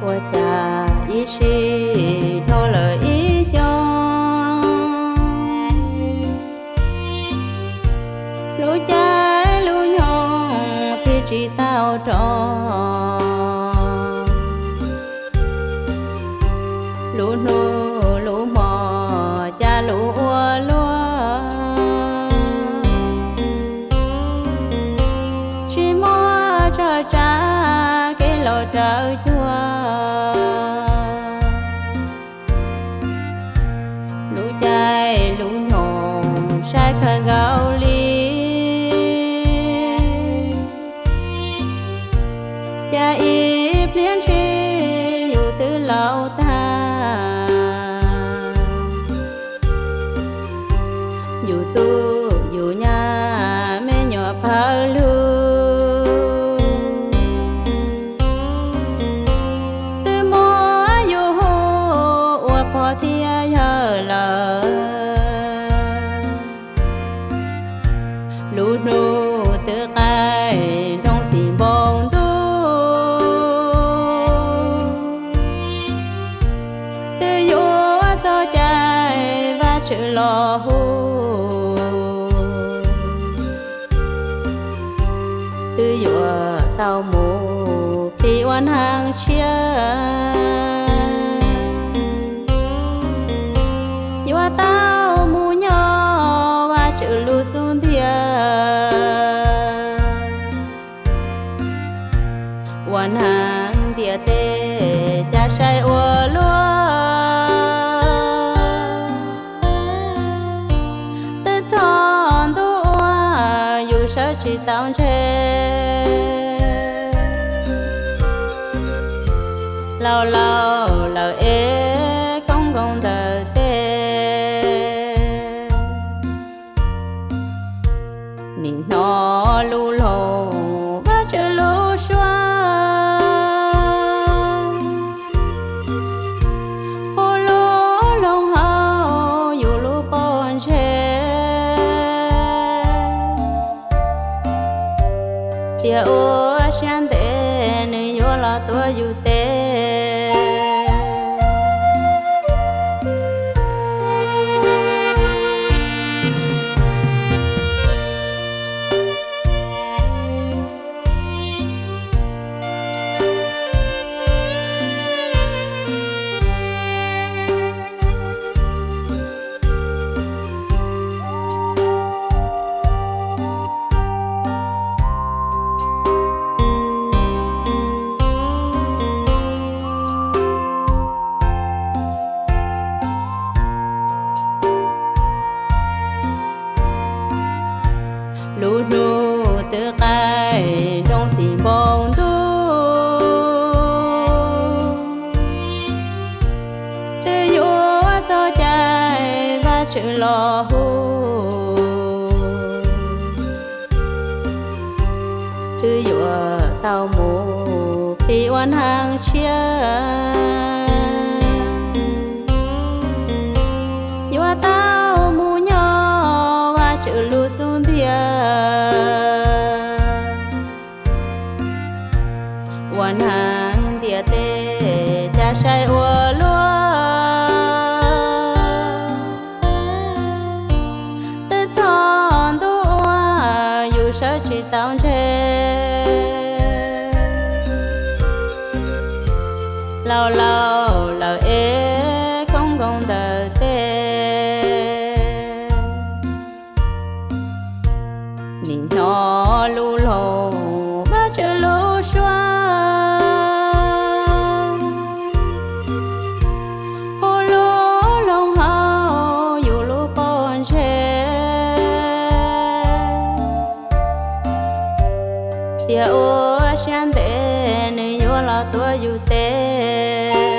我家一时偷了一胸，路在路用脾气到中，路怒路莫家路我落，chỉ mua cho cha cái lò trợ chua. Lũ trai lũ nhồn sai khờ gạo ly, cha ít liên chi dù từ lâu ta, dù tu dù nhà mẹ nhỏ phá lưu. Lũ nô tự ai trong tìm bóng tu, tự dỗ cho trái và sự lo hù, tự dỗ tao mù khi oan hàng chia, dỗ tao mù nhỏ và sự lưu xuống thiên. Quan hàng địa tê cha sai ua lúa, tự chọn tu ua dù sao chỉ tao chê, lâu lâu lâu ế không công thờ tê, nhìn nó lu lồ và chữ lu xoa. Tia ô sáng tê nơi vô lo tua dù tê. Lũ nô tự ai trong tìm bóng tu, tự dỗ cho trái và sự lo hù, tự dỗ tao mù khi oan hàng chia, dỗ tao mù nhỏ và sự lưu xuống thiên. Quan hàng địa tê cha sai ua lúa, tự chọn tu ua dù sao chỉ tao chê, lâu lâu lâu ế không công thờ tê, nhìn nó lu lồ và chữ lu xoa. tia ô xuyên tê nữ yo lo tua yu tê